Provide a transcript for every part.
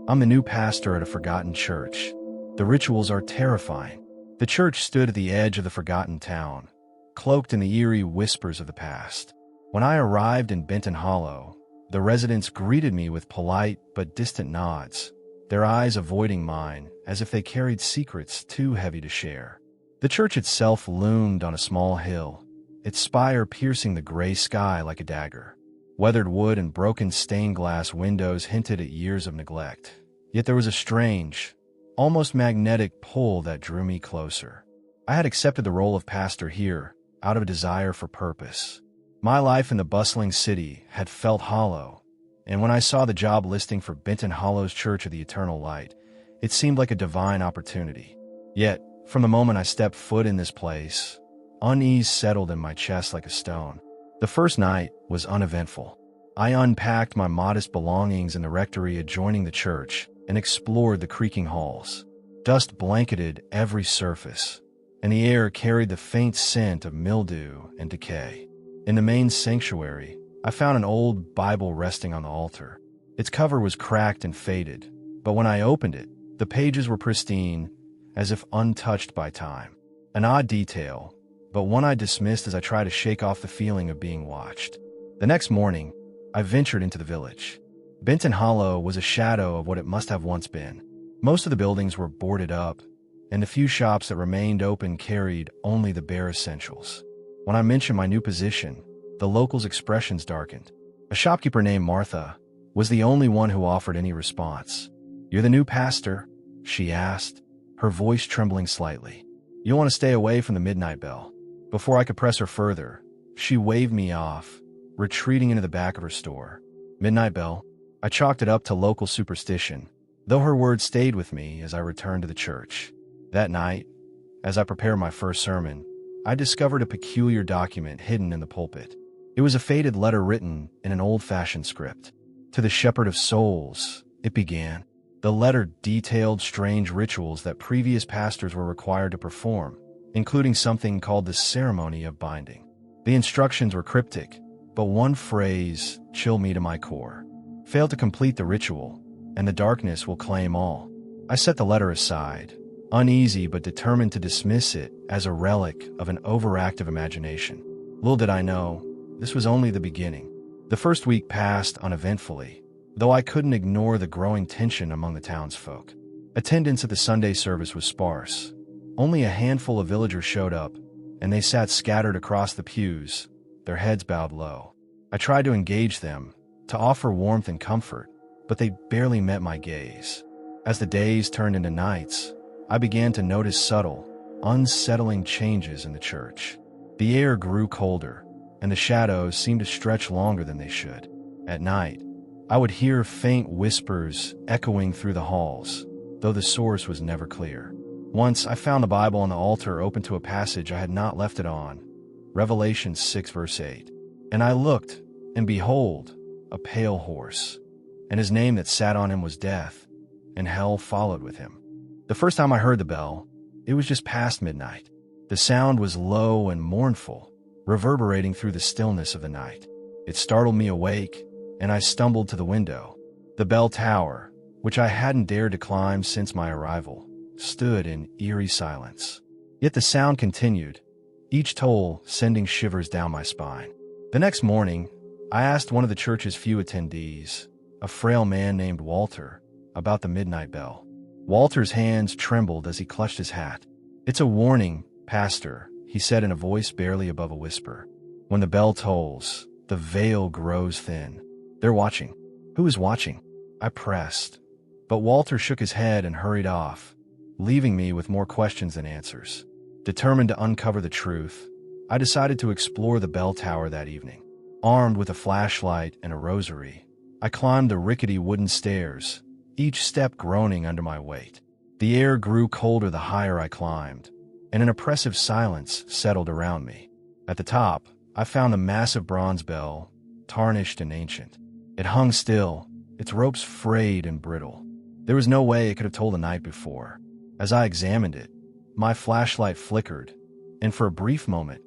I'm the new pastor at a forgotten church. The rituals are terrifying. The church stood at the edge of the forgotten town, cloaked in the eerie whispers of the past. When I arrived in Benton Hollow, the residents greeted me with polite but distant nods, their eyes avoiding mine as if they carried secrets too heavy to share. The church itself loomed on a small hill, its spire piercing the gray sky like a dagger. Weathered wood and broken stained glass windows hinted at years of neglect. Yet there was a strange, almost magnetic pull that drew me closer. I had accepted the role of pastor here out of a desire for purpose. My life in the bustling city had felt hollow, and when I saw the job listing for Benton Hollow's Church of the Eternal Light, it seemed like a divine opportunity. Yet, from the moment I stepped foot in this place, unease settled in my chest like a stone. The first night was uneventful. I unpacked my modest belongings in the rectory adjoining the church and explored the creaking halls. Dust blanketed every surface, and the air carried the faint scent of mildew and decay. In the main sanctuary, I found an old Bible resting on the altar. Its cover was cracked and faded, but when I opened it, the pages were pristine, as if untouched by time. An odd detail, but one I dismissed as I tried to shake off the feeling of being watched. The next morning, I ventured into the village. Benton Hollow was a shadow of what it must have once been. Most of the buildings were boarded up, and the few shops that remained open carried only the bare essentials. When I mentioned my new position, the locals' expressions darkened. A shopkeeper named Martha was the only one who offered any response. "You're the new pastor?" she asked, her voice trembling slightly. "You'll want to stay away from the midnight bell." Before I could press her further, she waved me off, retreating into the back of her store. Midnight bell? I chalked it up to local superstition, though her words stayed with me as I returned to the church. That night, as I prepared my first sermon, I discovered a peculiar document hidden in the pulpit. It was a faded letter written in an old-fashioned script. "To the Shepherd of Souls," it began. The letter detailed strange rituals that previous pastors were required to perform, including something called the ceremony of binding. The instructions were cryptic, but one phrase chilled me to my core. "Fail to complete the ritual, and the darkness will claim all." I set the letter aside, uneasy but determined to dismiss it as a relic of an overactive imagination. Little did I know, this was only the beginning. The first week passed uneventfully, though I couldn't ignore the growing tension among the townsfolk. Attendance at the Sunday service was sparse. Only a handful of villagers showed up, and they sat scattered across the pews, their heads bowed low. I tried to engage them, to offer warmth and comfort, but they barely met my gaze. As the days turned into nights, I began to notice subtle, unsettling changes in the church. The air grew colder, and the shadows seemed to stretch longer than they should. At night, I would hear faint whispers echoing through the halls, though the source was never clear. Once I found the Bible on the altar open to a passage I had not left it on, Revelation 6 verse 8. And I looked, and behold, a pale horse, and his name that sat on him was Death, and hell followed with him. The first time I heard the bell, it was just past midnight. The sound was low and mournful, reverberating through the stillness of the night. It startled me awake, and I stumbled to the window. The bell tower, which I hadn't dared to climb since my arrival, stood in eerie silence. Yet the sound continued, each toll sending shivers down my spine. The next morning, I asked one of the church's few attendees, a frail man named Walter, about the midnight bell. Walter's hands trembled as he clutched his hat. "It's a warning, Pastor," he said in a voice barely above a whisper. "When the bell tolls, the veil grows thin. They're watching." "Who is watching?" I pressed, but Walter shook his head and hurried off, leaving me with more questions than answers. Determined to uncover the truth, I decided to explore the bell tower that evening. Armed with a flashlight and a rosary, I climbed the rickety wooden stairs, each step groaning under my weight. The air grew colder the higher I climbed, and an oppressive silence settled around me. At the top, I found a massive bronze bell, tarnished and ancient. It hung still, its ropes frayed and brittle. There was no way it could have tolled the night before. As I examined it, my flashlight flickered, and for a brief moment,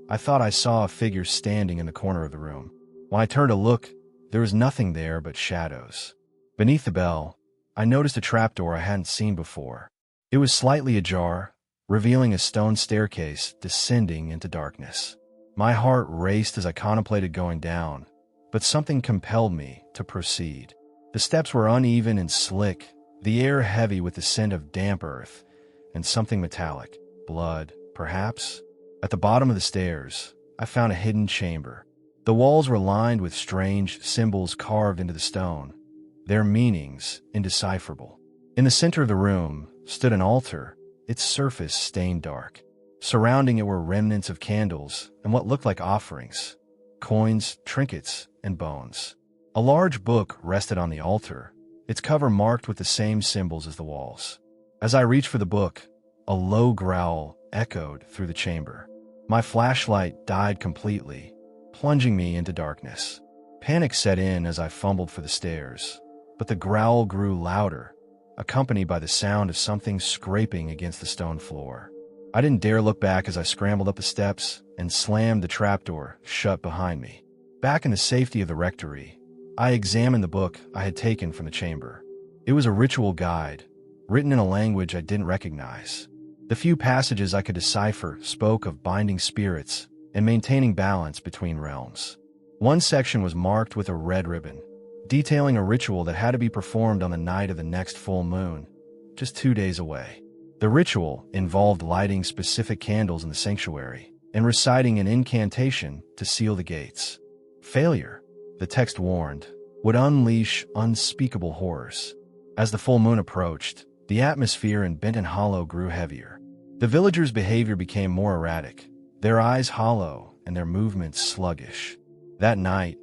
I thought I saw a figure standing in the corner of the room. When I turned to look, there was nothing there but shadows. Beneath the bell, I noticed a trapdoor I hadn't seen before. It was slightly ajar, revealing a stone staircase descending into darkness. My heart raced as I contemplated going down, but something compelled me to proceed. The steps were uneven and slick, the air heavy with the scent of damp earth and something metallic, blood, perhaps. At the bottom of the stairs, I found a hidden chamber. The walls were lined with strange symbols carved into the stone, their meanings indecipherable. In the center of the room stood an altar, its surface stained dark. Surrounding it were remnants of candles and what looked like offerings, coins, trinkets, and bones. A large book rested on the altar, its cover marked with the same symbols as the walls. As I reached for the book, a low growl echoed through the chamber. My flashlight died completely, plunging me into darkness. Panic set in as I fumbled for the stairs, but the growl grew louder, accompanied by the sound of something scraping against the stone floor. I didn't dare look back as I scrambled up the steps and slammed the trapdoor shut behind me. Back in the safety of the rectory, I examined the book I had taken from the chamber. It was a ritual guide, written in a language I didn't recognize. The few passages I could decipher spoke of binding spirits and maintaining balance between realms. One section was marked with a red ribbon, detailing a ritual that had to be performed on the night of the next full moon, just 2 days away. The ritual involved lighting specific candles in the sanctuary and reciting an incantation to seal the gates. Failure, the text warned, would unleash unspeakable horrors. As the full moon approached, the atmosphere in Benton Hollow grew heavier. The villagers' behavior became more erratic, their eyes hollow and their movements sluggish. That night,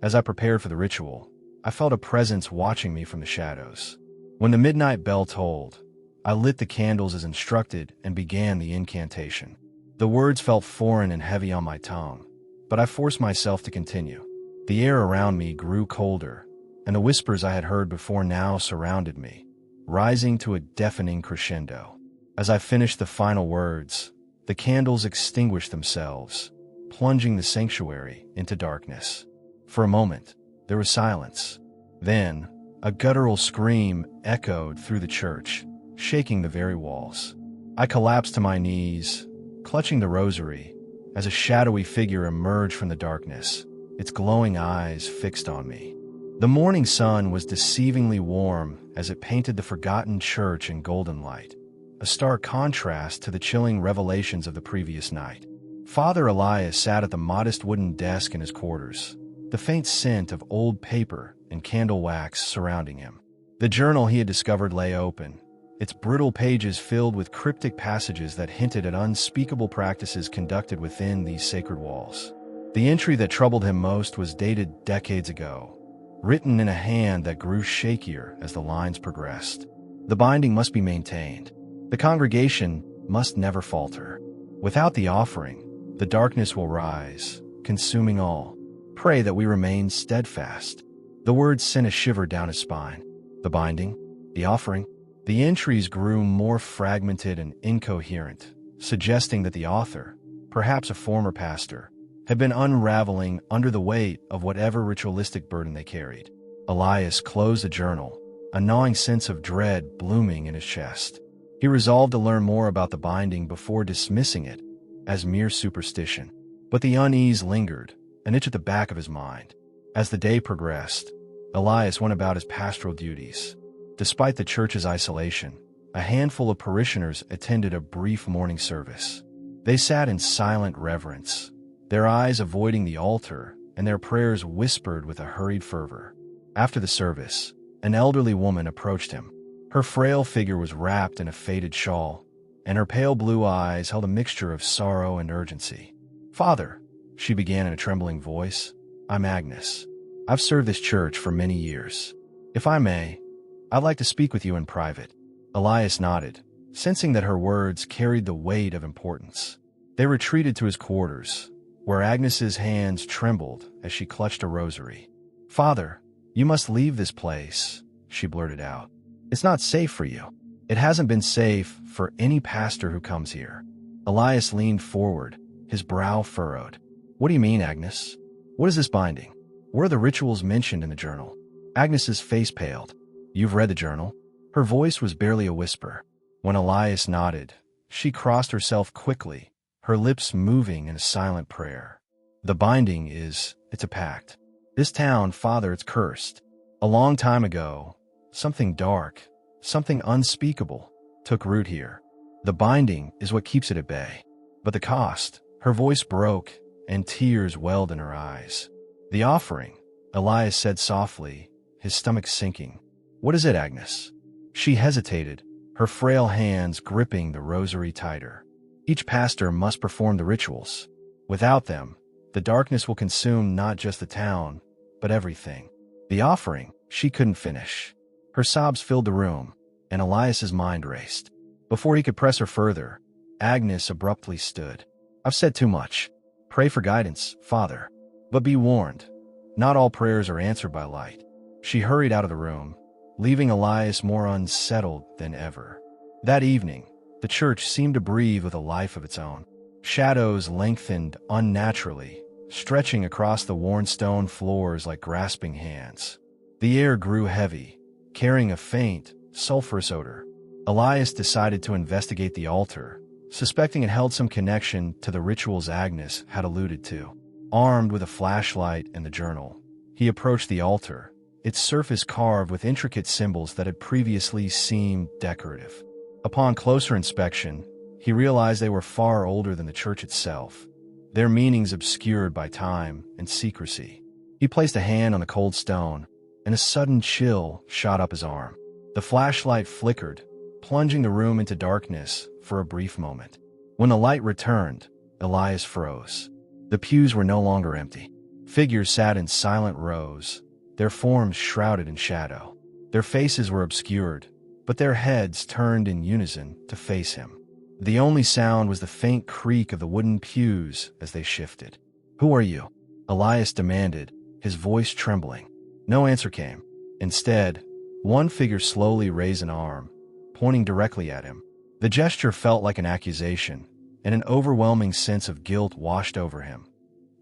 as I prepared for the ritual, I felt a presence watching me from the shadows. When the midnight bell tolled, I lit the candles as instructed and began the incantation. The words felt foreign and heavy on my tongue, but I forced myself to continue. The air around me grew colder, and the whispers I had heard before now surrounded me, rising to a deafening crescendo. As I finished the final words, the candles extinguished themselves, plunging the sanctuary into darkness. For a moment, there was silence. Then, a guttural scream echoed through the church, shaking the very walls. I collapsed to my knees, clutching the rosary, as a shadowy figure emerged from the darkness, its glowing eyes fixed on me. The morning sun was deceivingly warm as it painted the forgotten church in golden light, a stark contrast to the chilling revelations of the previous night. Father Elias sat at the modest wooden desk in his quarters, the faint scent of old paper and candle wax surrounding him. The journal he had discovered lay open, its brittle pages filled with cryptic passages that hinted at unspeakable practices conducted within these sacred walls. The entry that troubled him most was dated decades ago, written in a hand that grew shakier as the lines progressed. The binding must be maintained. The congregation must never falter. Without the offering, the darkness will rise, consuming all. Pray that we remain steadfast. The words sent a shiver down his spine. The binding, the offering. The entries grew more fragmented and incoherent, suggesting that the author, perhaps a former pastor, had been unraveling under the weight of whatever ritualistic burden they carried. Elias closed the journal, a gnawing sense of dread blooming in his chest. He resolved to learn more about the binding before dismissing it as mere superstition. But the unease lingered, an itch at the back of his mind. As the day progressed, Elias went about his pastoral duties. Despite the church's isolation, a handful of parishioners attended a brief morning service. They sat in silent reverence, their eyes avoiding the altar and their prayers whispered with a hurried fervor. After the service, an elderly woman approached him. Her frail figure was wrapped in a faded shawl, and her pale blue eyes held a mixture of sorrow and urgency. "Father," she began in a trembling voice, "I'm Agnes. I've served this church for many years. If I may, I'd like to speak with you in private." Elias nodded, sensing that her words carried the weight of importance. They retreated to his quarters, where Agnes's hands trembled as she clutched a rosary. "Father, you must leave this place," she blurted out. "It's not safe for you. It hasn't been safe for any pastor who comes here." Elias leaned forward, his brow furrowed. "What do you mean, Agnes? What is this binding? What are the rituals mentioned in the journal?" Agnes's face paled. "You've read the journal?" Her voice was barely a whisper. When Elias nodded, she crossed herself quickly, her lips moving in a silent prayer. The binding it's a pact. This town, Father, it's cursed. A long time ago, something dark, something unspeakable, took root here. The binding is what keeps it at bay. But the cost, her voice broke, and tears welled in her eyes. The offering, Elias said softly, his stomach sinking. What is it, Agnes? She hesitated, her frail hands gripping the rosary tighter. Each pastor must perform the rituals. Without them, the darkness will consume not just the town, but everything. The offering, she couldn't finish. Her sobs filled the room, and Elias's mind raced. Before he could press her further, Agnes abruptly stood. I've said too much. Pray for guidance, Father. But be warned, not all prayers are answered by light. She hurried out of the room, leaving Elias more unsettled than ever. That evening, the church seemed to breathe with a life of its own. Shadows lengthened unnaturally, stretching across the worn stone floors like grasping hands. The air grew heavy, carrying a faint, sulfurous odor. Elias decided to investigate the altar, suspecting it held some connection to the rituals Agnes had alluded to. Armed with a flashlight and the journal, he approached the altar, its surface carved with intricate symbols that had previously seemed decorative. Upon closer inspection, he realized they were far older than the church itself, their meanings obscured by time and secrecy. He placed a hand on the cold stone, and a sudden chill shot up his arm. The flashlight flickered, plunging the room into darkness for a brief moment. When the light returned, Elias froze. The pews were no longer empty. Figures sat in silent rows, their forms shrouded in shadow. Their faces were obscured, but their heads turned in unison to face him. The only sound was the faint creak of the wooden pews as they shifted. Who are you? Elias demanded, his voice trembling. No answer came. Instead, one figure slowly raised an arm, pointing directly at him. The gesture felt like an accusation, and an overwhelming sense of guilt washed over him,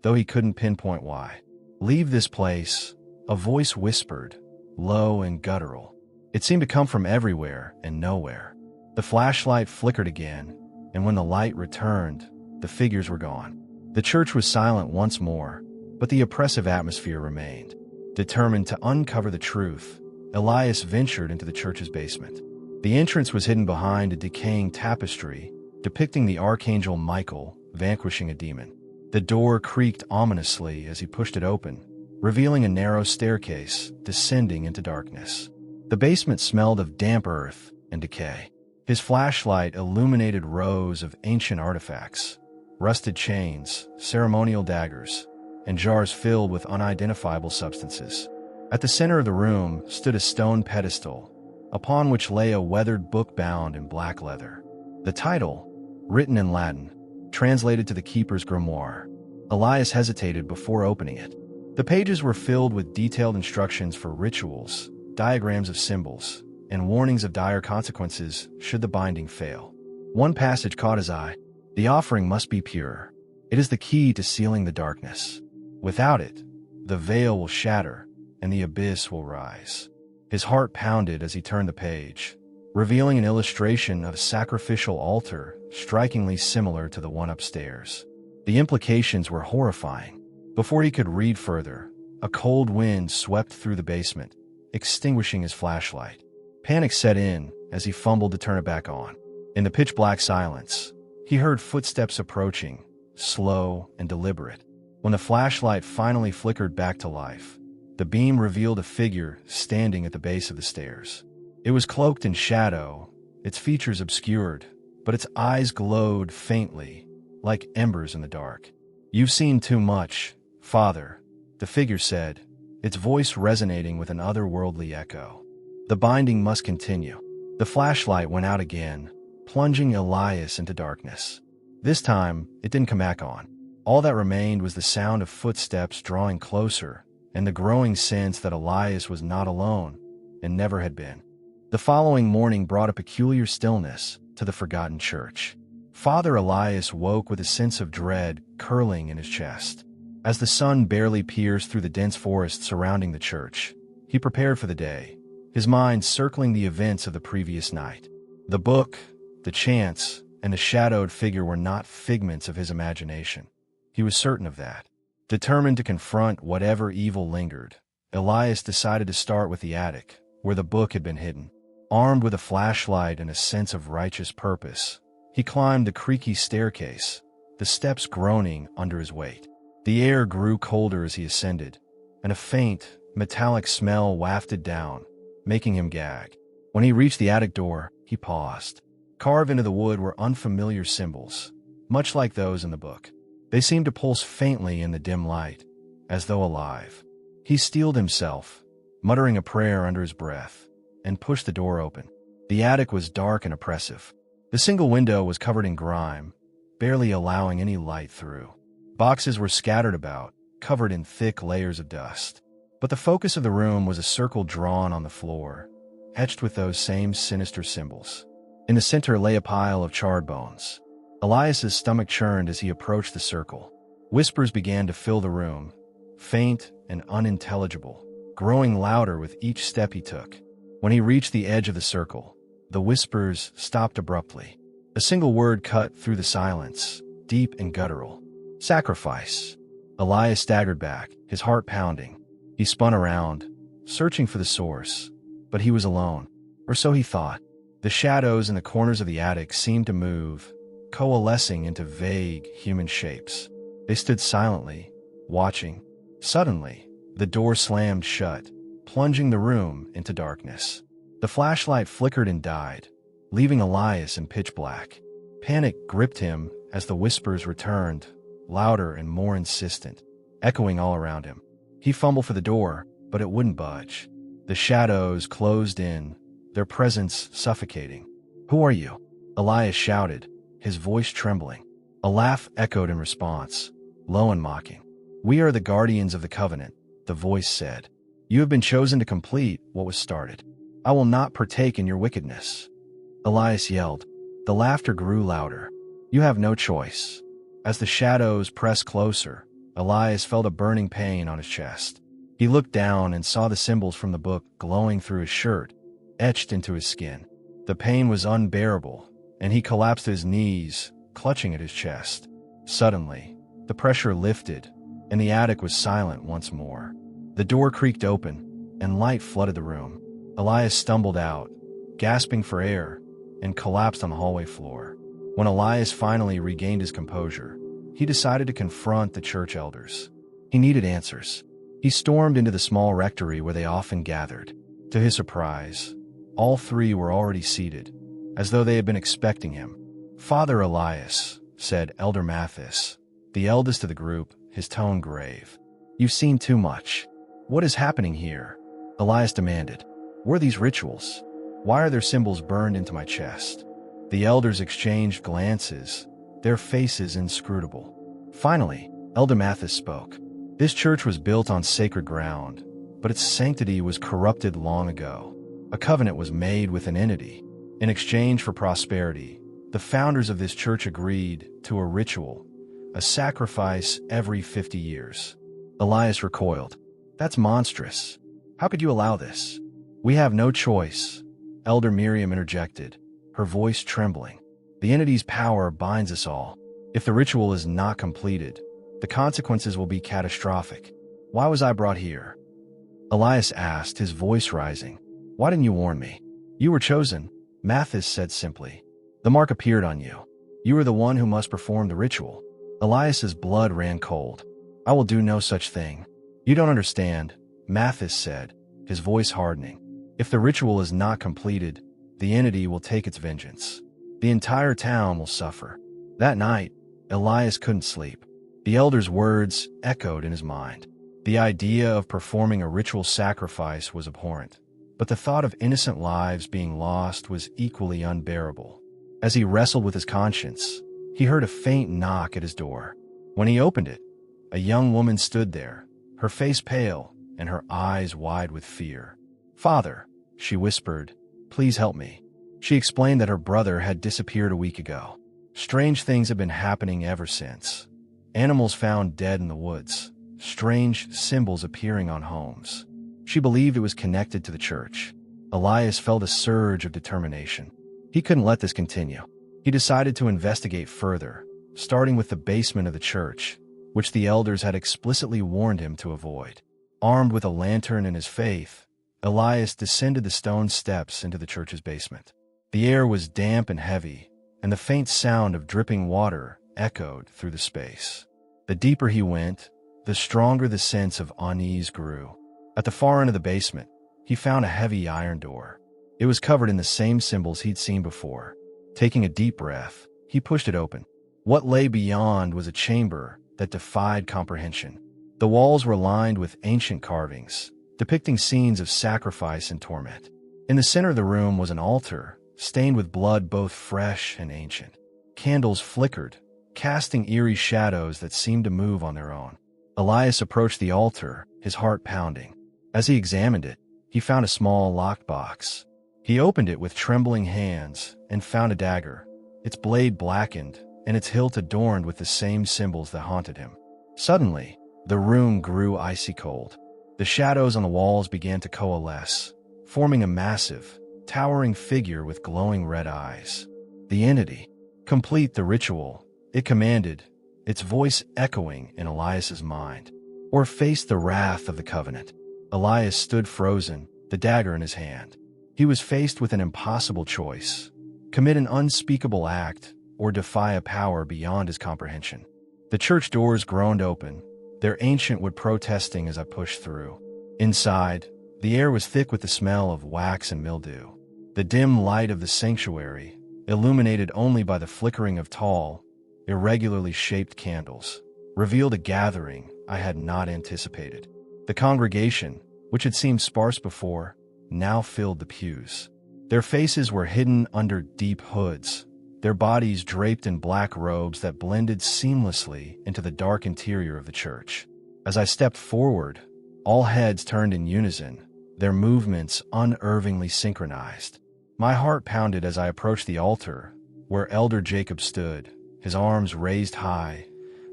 though he couldn't pinpoint why. Leave this place, a voice whispered, low and guttural. It seemed to come from everywhere and nowhere. The flashlight flickered again, and when the light returned, the figures were gone. The church was silent once more, but the oppressive atmosphere remained. Determined to uncover the truth, Elias ventured into the church's basement. The entrance was hidden behind a decaying tapestry depicting the archangel Michael vanquishing a demon. The door creaked ominously as he pushed it open, revealing a narrow staircase descending into darkness. The basement smelled of damp earth and decay. His flashlight illuminated rows of ancient artifacts, rusted chains, ceremonial daggers, and jars filled with unidentifiable substances. At the center of the room stood a stone pedestal, upon which lay a weathered book bound in black leather. The title, written in Latin, translated to the keeper's grimoire. Elias hesitated before opening it. The pages were filled with detailed instructions for rituals, diagrams of symbols, and warnings of dire consequences should the binding fail. One passage caught his eye. The offering must be pure. It is the key to sealing the darkness. Without it, the veil will shatter and the abyss will rise. His heart pounded as he turned the page, revealing an illustration of a sacrificial altar strikingly similar to the one upstairs. The implications were horrifying. Before he could read further, a cold wind swept through the basement, extinguishing his flashlight. Panic set in as he fumbled to turn it back on. In the pitch-black silence, he heard footsteps approaching, slow and deliberate. When the flashlight finally flickered back to life, the beam revealed a figure standing at the base of the stairs. It was cloaked in shadow, its features obscured, but its eyes glowed faintly, like embers in the dark. You've seen too much, Father, the figure said, its voice resonating with an otherworldly echo. The binding must continue. The flashlight went out again, plunging Elias into darkness. This time, it didn't come back on. All that remained was the sound of footsteps drawing closer, and the growing sense that Elias was not alone, and never had been. The following morning brought a peculiar stillness to the forgotten church. Father Elias woke with a sense of dread curling in his chest. As the sun barely pierced through the dense forest surrounding the church, he prepared for the day, his mind circling the events of the previous night. The book, the chants, and the shadowed figure were not figments of his imagination. He was certain of that. Determined to confront whatever evil lingered, Elias decided to start with the attic, where the book had been hidden. Armed with a flashlight and a sense of righteous purpose, he climbed the creaky staircase, the steps groaning under his weight. The air grew colder as he ascended, and a faint, metallic smell wafted down, making him gag. When he reached the attic door, he paused. Carved into the wood were unfamiliar symbols, much like those in the book. They seemed to pulse faintly in the dim light, as though alive. He steeled himself, muttering a prayer under his breath, and pushed the door open. The attic was dark and oppressive. The single window was covered in grime, barely allowing any light through. Boxes were scattered about, covered in thick layers of dust. But the focus of the room was a circle drawn on the floor, etched with those same sinister symbols. In the center lay a pile of charred bones. Elias's stomach churned as he approached the circle. Whispers began to fill the room, faint and unintelligible, growing louder with each step he took. When he reached the edge of the circle, the whispers stopped abruptly. A single word cut through the silence, deep and guttural. Sacrifice. Elias staggered back, his heart pounding. He spun around, searching for the source, but he was alone, or so he thought. The shadows in the corners of the attic seemed to move, coalescing into vague human shapes. They stood silently, watching. Suddenly, the door slammed shut, plunging the room into darkness. The flashlight flickered and died, leaving Elias in pitch black. Panic gripped him as the whispers returned, louder and more insistent, echoing all around him. He fumbled for the door, but it wouldn't budge. The shadows closed in, their presence suffocating. "Who are you?" Elias shouted, his voice trembling. A laugh echoed in response, low and mocking. "We are the guardians of the covenant," the voice said. "You have been chosen to complete what was started. I will not partake in your wickedness." Elias yelled. The laughter grew louder. "You have no choice." As the shadows pressed closer, Elias felt a burning pain on his chest. He looked down and saw the symbols from the book glowing through his shirt, etched into his skin. The pain was unbearable, and he collapsed to his knees, clutching at his chest. Suddenly, the pressure lifted, and the attic was silent once more. The door creaked open, and light flooded the room. Elias stumbled out, gasping for air, and collapsed on the hallway floor. When Elias finally regained his composure, he decided to confront the church elders. He needed answers. He stormed into the small rectory where they often gathered. To his surprise, all three were already seated, as though they had been expecting him. "Father Elias," said Elder Mathis, the eldest of the group, his tone grave. "You've seen too much. What is happening here?" Elias demanded. "What are these rituals? Why are their symbols burned into my chest?" The elders exchanged glances, their faces inscrutable. Finally, Elder Mathis spoke. "This church was built on sacred ground, but its sanctity was corrupted long ago. A covenant was made with an entity. In exchange for prosperity, the founders of this church agreed to a ritual, a sacrifice every 50 years. Elias recoiled. "That's monstrous. How could you allow this?" "We have no choice," Elder Miriam interjected, her voice trembling. "The entity's power binds us all. If the ritual is not completed, the consequences will be catastrophic. Why was I brought here?" Elias asked, his voice rising. "Why didn't you warn me?" "You were chosen," Mathis said simply. "The mark appeared on you. You are the one who must perform the ritual." Elias's blood ran cold. "I will do no such thing." "You don't understand," Mathis said, his voice hardening. "If the ritual is not completed, the entity will take its vengeance. The entire town will suffer." That night, Elias couldn't sleep. The elder's words echoed in his mind. The idea of performing a ritual sacrifice was abhorrent, but the thought of innocent lives being lost was equally unbearable. As he wrestled with his conscience, he heard a faint knock at his door. When he opened it, a young woman stood there, her face pale and her eyes wide with fear. "Father," she whispered, "please help me." She explained that her brother had disappeared a week ago. Strange things had been happening ever since. Animals found dead in the woods, strange symbols appearing on homes. She believed it was connected to the church. Elias felt a surge of determination. He couldn't let this continue. He decided to investigate further, starting with the basement of the church, which the elders had explicitly warned him to avoid. Armed with a lantern and his faith, Elias descended the stone steps into the church's basement. The air was damp and heavy, and the faint sound of dripping water echoed through the space. The deeper he went, the stronger the sense of unease grew. At the far end of the basement, he found a heavy iron door. It was covered in the same symbols he'd seen before. Taking a deep breath, he pushed it open. What lay beyond was a chamber that defied comprehension. The walls were lined with ancient carvings, depicting scenes of sacrifice and torment. In the center of the room was an altar, stained with blood both fresh and ancient. Candles flickered, casting eerie shadows that seemed to move on their own. Elias approached the altar, his heart pounding. As he examined it, he found a small locked box. He opened it with trembling hands and found a dagger, its blade blackened and its hilt adorned with the same symbols that haunted him. Suddenly, the room grew icy cold. The shadows on the walls began to coalesce, forming a massive, towering figure with glowing red eyes. The entity. Complete the ritual, it commanded, its voice echoing in Elias's mind. Or face the wrath of the covenant. Elias stood frozen, the dagger in his hand. He was faced with an impossible choice: commit an unspeakable act or defy a power beyond his comprehension. The church doors groaned open, their ancient wood protesting as I pushed through. Inside, the air was thick with the smell of wax and mildew. The dim light of the sanctuary, illuminated only by the flickering of tall, irregularly shaped candles, revealed a gathering I had not anticipated. The congregation, which had seemed sparse before, now filled the pews. Their faces were hidden under deep hoods, their bodies draped in black robes that blended seamlessly into the dark interior of the church. As I stepped forward, all heads turned in unison, their movements unervingly synchronized. My heart pounded as I approached the altar, where Elder Jacob stood, his arms raised high,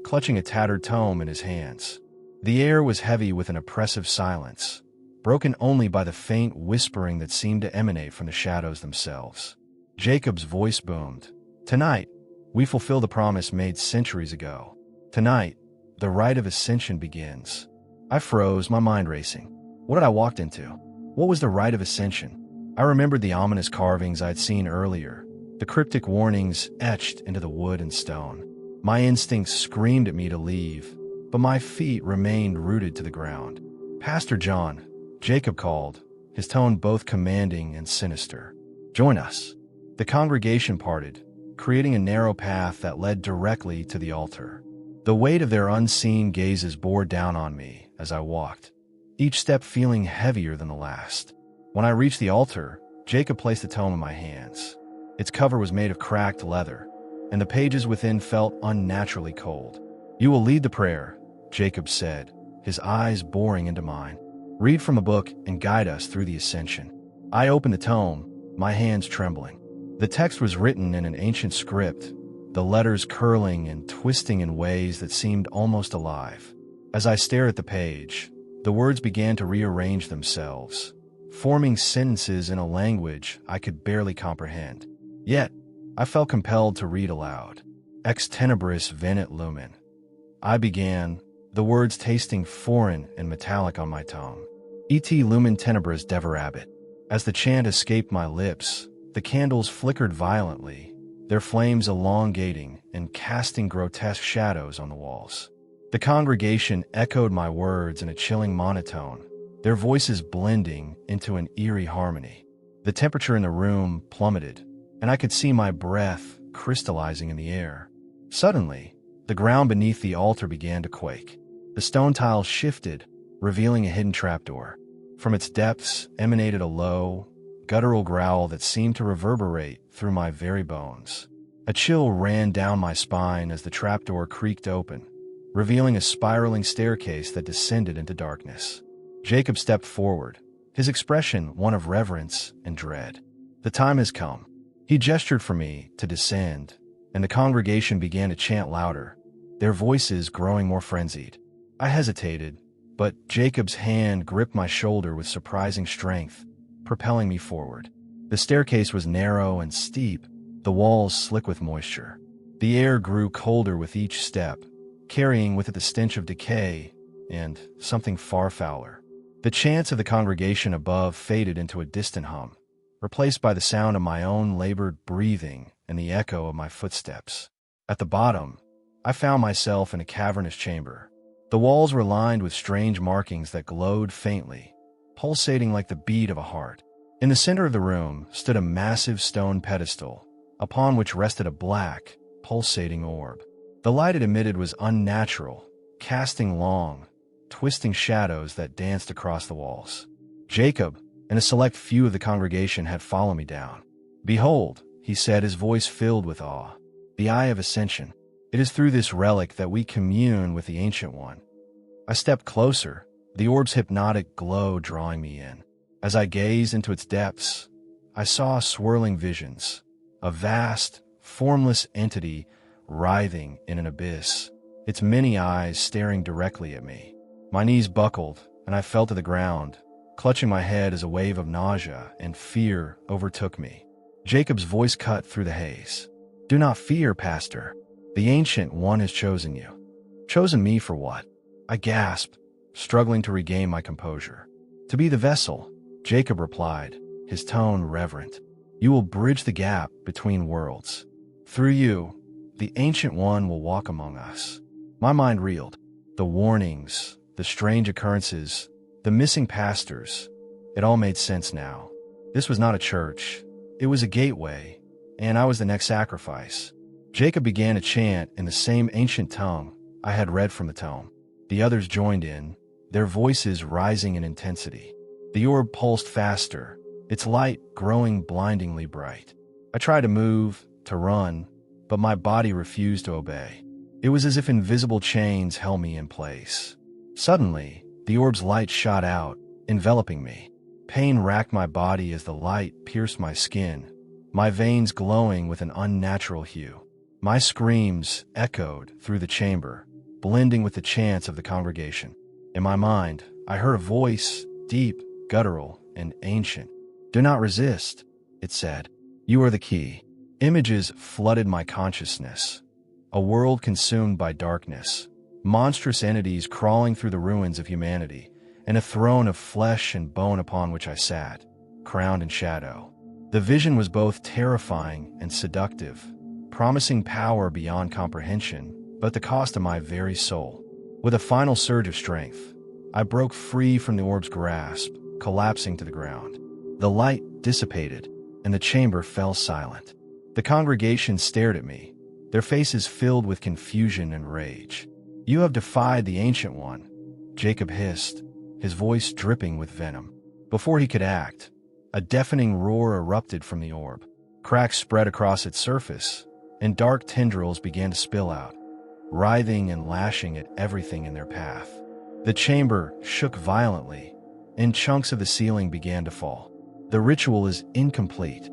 clutching a tattered tome in his hands. The air was heavy with an oppressive silence, broken only by the faint whispering that seemed to emanate from the shadows themselves. Jacob's voice boomed. "Tonight, we fulfill the promise made centuries ago. Tonight, the rite of ascension begins." I froze, my mind racing. What had I walked into? What was the rite of ascension? I remembered the ominous carvings I'd seen earlier, the cryptic warnings etched into the wood and stone. My instincts screamed at me to leave, but my feet remained rooted to the ground. "Pastor John," Jacob called, his tone both commanding and sinister. "Join us." The congregation parted, creating a narrow path that led directly to the altar. The weight of their unseen gazes bore down on me as I walked, each step feeling heavier than the last. When I reached the altar, Jacob placed the tome in my hands. Its cover was made of cracked leather, and the pages within felt unnaturally cold. "You will lead the prayer," Jacob said, his eyes boring into mine. "Read from a book and guide us through the ascension." I opened the tome, my hands trembling. The text was written in an ancient script, the letters curling and twisting in ways that seemed almost alive. As I stared at the page, the words began to rearrange themselves, forming sentences in a language I could barely comprehend. Yet, I felt compelled to read aloud. "Ex tenebris venit lumen." I began, the words tasting foreign and metallic on my tongue. "Et lumen tenebris devorabit." As the chant escaped my lips, the candles flickered violently, their flames elongating and casting grotesque shadows on the walls. The congregation echoed my words in a chilling monotone, their voices blending into an eerie harmony. The temperature in the room plummeted, and I could see my breath crystallizing in the air. Suddenly, the ground beneath the altar began to quake. The stone tiles shifted, revealing a hidden trapdoor. From its depths emanated a low, guttural growl that seemed to reverberate through my very bones. A chill ran down my spine as the trapdoor creaked open, revealing a spiraling staircase that descended into darkness. Jacob stepped forward, his expression one of reverence and dread. "The time has come." He gestured for me to descend, and the congregation began to chant louder, their voices growing more frenzied. I hesitated, but Jacob's hand gripped my shoulder with surprising strength, propelling me forward. The staircase was narrow and steep, the walls slick with moisture. The air grew colder with each step, carrying with it the stench of decay and something far fouler. The chants of the congregation above faded into a distant hum, replaced by the sound of my own labored breathing and the echo of my footsteps. At the bottom, I found myself in a cavernous chamber. The walls were lined with strange markings that glowed faintly, pulsating like the beat of a heart. In the center of the room stood a massive stone pedestal, upon which rested a black, pulsating orb. The light it emitted was unnatural, casting long, twisting shadows that danced across the walls. Jacob and a select few of the congregation had followed me down. "Behold," he said, his voice filled with awe, "the Eye of Ascension. It is through this relic that we commune with the Ancient One." I stepped closer, the orb's hypnotic glow drawing me in. As I gazed into its depths, I saw swirling visions, a vast, formless entity writhing in an abyss, its many eyes staring directly at me. My knees buckled, and I fell to the ground, clutching my head as a wave of nausea and fear overtook me. Jacob's voice cut through the haze. "Do not fear, Pastor. The Ancient One has chosen you." "Chosen me for what?" I gasped, struggling to regain my composure. "To be the vessel," Jacob replied, his tone reverent. "You will bridge the gap between worlds. Through you, the Ancient One will walk among us." My mind reeled. The warnings, the strange occurrences, the missing pastors, it all made sense now. This was not a church. It was a gateway, and I was the next sacrifice. Jacob began to chant in the same ancient tongue I had read from the tome. The others joined in, their voices rising in intensity. The orb pulsed faster, its light growing blindingly bright. I tried to move, to run, but my body refused to obey. It was as if invisible chains held me in place. Suddenly, the orb's light shot out, enveloping me. Pain racked my body as the light pierced my skin, my veins glowing with an unnatural hue. My screams echoed through the chamber, blending with the chants of the congregation. In my mind, I heard a voice, deep, guttural, and ancient. "Do not resist," it said. "You are the key." Images flooded my consciousness. A world consumed by darkness, monstrous entities crawling through the ruins of humanity, and a throne of flesh and bone upon which I sat, crowned in shadow. The vision was both terrifying and seductive, promising power beyond comprehension, but at the cost of my very soul. With a final surge of strength, I broke free from the orb's grasp, collapsing to the ground. The light dissipated, and the chamber fell silent. The congregation stared at me, their faces filled with confusion and rage. "You have defied the Ancient One," Jacob hissed, his voice dripping with venom. Before he could act, a deafening roar erupted from the orb. Cracks spread across its surface, and dark tendrils began to spill out, writhing and lashing at everything in their path. The chamber shook violently, and chunks of the ceiling began to fall. "The ritual is incomplete."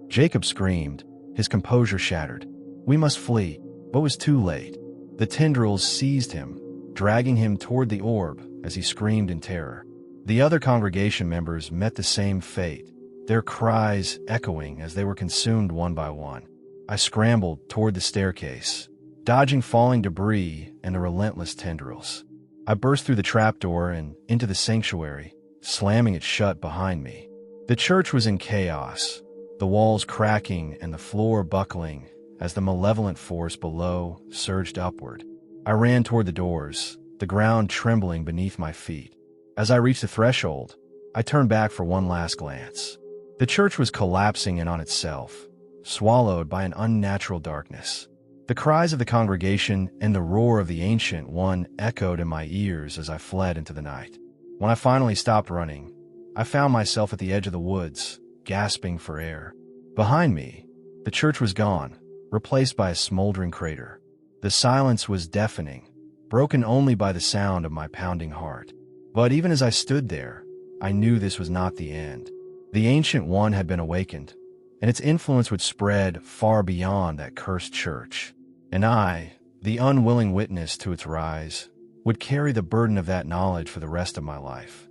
Jacob screamed, his composure shattered. "We must flee," but was too late. The tendrils seized him, dragging him toward the orb as he screamed in terror. The other congregation members met the same fate, their cries echoing as they were consumed one by one. I scrambled toward the staircase, dodging falling debris and the relentless tendrils. I burst through the trapdoor and into the sanctuary, slamming it shut behind me. The church was in chaos, the walls cracking and the floor buckling as the malevolent force below surged upward. I ran toward the doors, the ground trembling beneath my feet. As I reached the threshold, I turned back for one last glance. The church was collapsing in on itself, swallowed by an unnatural darkness. The cries of the congregation and the roar of the Ancient One echoed in my ears as I fled into the night. When I finally stopped running, I found myself at the edge of the woods, gasping for air. Behind me, the church was gone, replaced by a smoldering crater. The silence was deafening, broken only by the sound of my pounding heart. But even as I stood there, I knew this was not the end. The Ancient One had been awakened, and its influence would spread far beyond that cursed church. And I, the unwilling witness to its rise, would carry the burden of that knowledge for the rest of my life.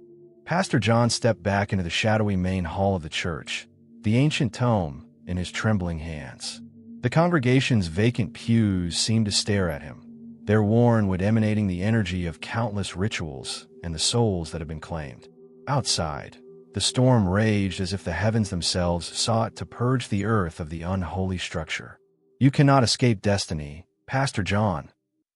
Pastor John stepped back into the shadowy main hall of the church, the ancient tome in his trembling hands. The congregation's vacant pews seemed to stare at him, their worn wood emanating the energy of countless rituals and the souls that had been claimed. Outside, the storm raged as if the heavens themselves sought to purge the earth of the unholy structure. "You cannot escape destiny, Pastor John,"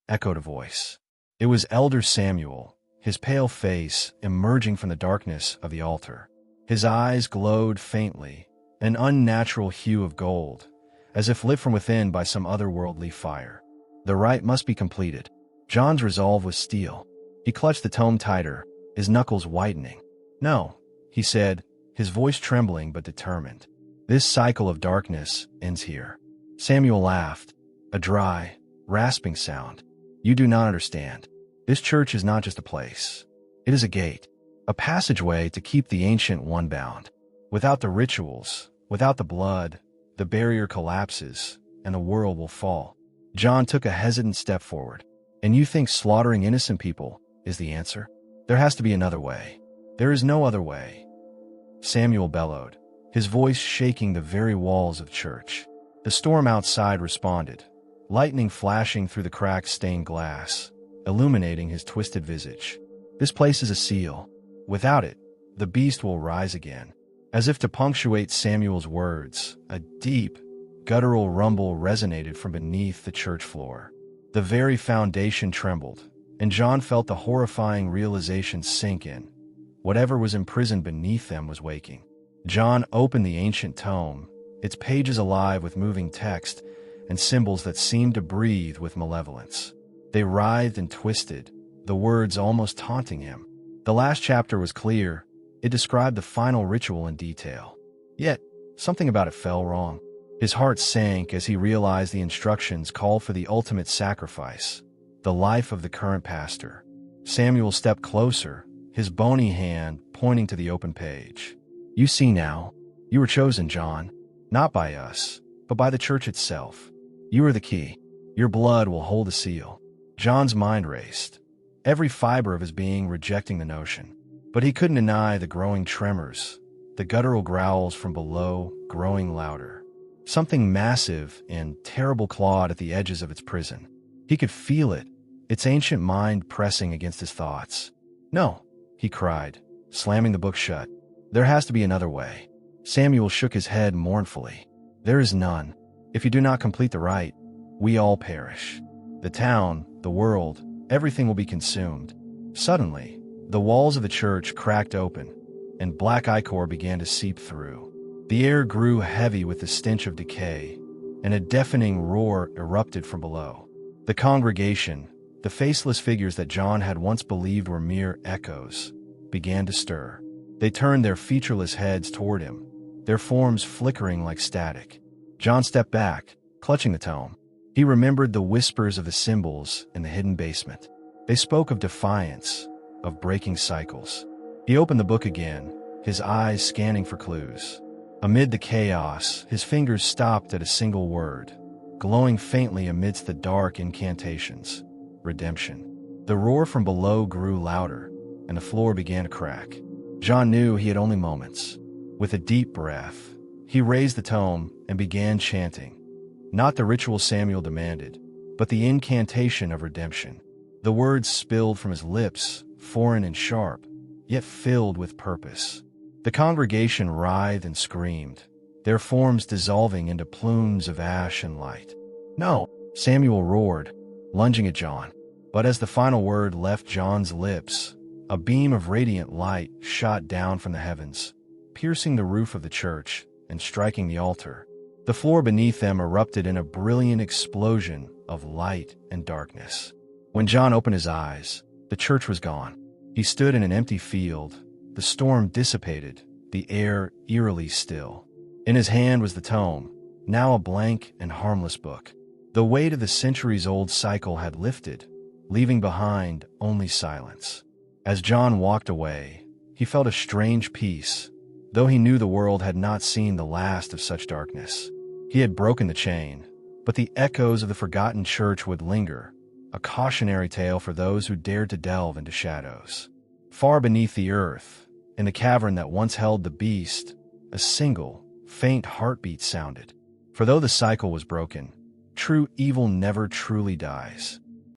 echoed a voice. It was Elder Samuel, his pale face emerging from the darkness of the altar. His eyes glowed faintly, an unnatural hue of gold, as if lit from within by some otherworldly fire. The rite must be completed. John's resolve was steel. He clutched the tome tighter, his knuckles whitening. "No," he said, his voice trembling but determined. "This cycle of darkness ends here." Samuel laughed, a dry, rasping sound. "You do not understand. This church is not just a place. It is a gate, a passageway to keep the Ancient One bound. Without the rituals, without the blood, the barrier collapses, and the world will fall." John took a hesitant step forward. "And you think slaughtering innocent people is the answer? There has to be another way." "There is no other way," Samuel bellowed, his voice shaking the very walls of the church. The storm outside responded, lightning flashing through the cracked stained glass, illuminating his twisted visage. "This place is a seal. Without it, the beast will rise again." As if to punctuate Samuel's words, a deep, guttural rumble resonated from beneath the church floor. The very foundation trembled, and John felt the horrifying realization sink in. Whatever was imprisoned beneath them was waking. John opened the ancient tome, its pages alive with moving text and symbols that seemed to breathe with malevolence. They writhed and twisted, the words almost taunting him. The last chapter was clear. It described the final ritual in detail. Yet, something about it felt wrong. His heart sank as he realized the instructions called for the ultimate sacrifice, the life of the current pastor. Samuel stepped closer, his bony hand pointing to the open page. "You see now, you were chosen, John, not by us, but by the church itself. You are the key. Your blood will hold the seal." John's mind raced, every fiber of his being rejecting the notion. But he couldn't deny the growing tremors, the guttural growls from below growing louder. Something massive and terrible clawed at the edges of its prison. He could feel it, its ancient mind pressing against his thoughts. "No," he cried, slamming the book shut. "There has to be another way." Samuel shook his head mournfully. "There is none. If you do not complete the rite, we all perish. The town, the world, everything will be consumed." Suddenly, the walls of the church cracked open, and black ichor began to seep through. The air grew heavy with the stench of decay, and a deafening roar erupted from below. The congregation, the faceless figures that John had once believed were mere echoes, began to stir. They turned their featureless heads toward him, their forms flickering like static. John stepped back, clutching the tome. He remembered the whispers of the symbols in the hidden basement. They spoke of defiance, of breaking cycles. He opened the book again, his eyes scanning for clues. Amid the chaos, his fingers stopped at a single word, glowing faintly amidst the dark incantations. Redemption. The roar from below grew louder, and the floor began to crack. John knew he had only moments. With a deep breath, he raised the tome and began chanting. Not the ritual Samuel demanded, but the incantation of redemption. The words spilled from his lips, foreign and sharp, yet filled with purpose. The congregation writhed and screamed, their forms dissolving into plumes of ash and light. "No!" Samuel roared, lunging at John. But as the final word left John's lips, a beam of radiant light shot down from the heavens, piercing the roof of the church and striking the altar. The floor beneath them erupted in a brilliant explosion of light and darkness. When John opened his eyes, the church was gone. He stood in an empty field. The storm dissipated, the air eerily still. In his hand was the tome, now a blank and harmless book. The weight of the centuries-old cycle had lifted, leaving behind only silence. As John walked away, he felt a strange peace, though he knew the world had not seen the last of such darkness. He had broken the chain, but the echoes of the forgotten church would linger, a cautionary tale for those who dared to delve into shadows. Far beneath the earth, In the cavern that once held the beast, a single, faint heartbeat sounded. For though the cycle was broken, true evil never truly dies.